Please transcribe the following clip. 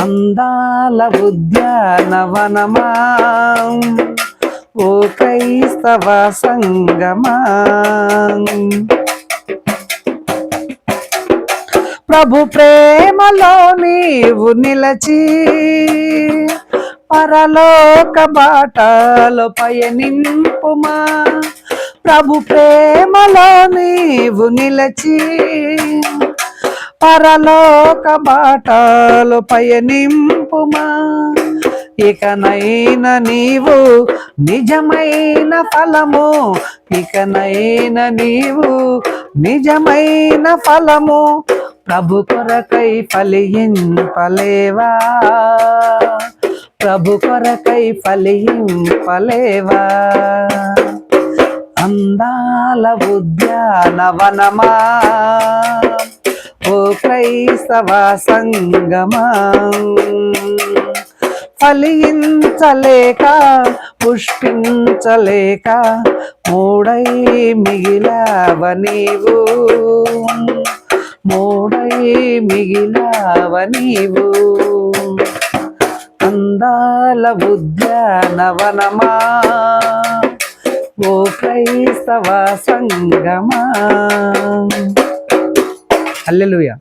అందాల ఉద్యానవనమా ఓ క్రైస్తవ సంగమా, ప్రభు ప్రేమలో నీవు నిలచి పరలోక బాటలో పయనింపుమా, ప్రభు ప్రేమలో నీవు నిలచి పరలోక బాటలో పయనింపుమా, ఇకనైనా నీవు నిజమైన ఫలము, ఇకనైనా నీవు నిజమైన ఫలము ప్రభు కొరకై ఫలింపలేవా, ప్రభు కొరకై ఫలింపలేవా. అందాల ఉద్యానవనమా ఓ క్రైస్తవ సంగమా, ఫలించలేక పుష్పించలేక మూడై మిగిలావ నీవు, మూడై మిగిలావ నీవు. అందాల ఉద్యానవనమా ఓ క్రైస్తవ సంగమా. హల్లెలూయా.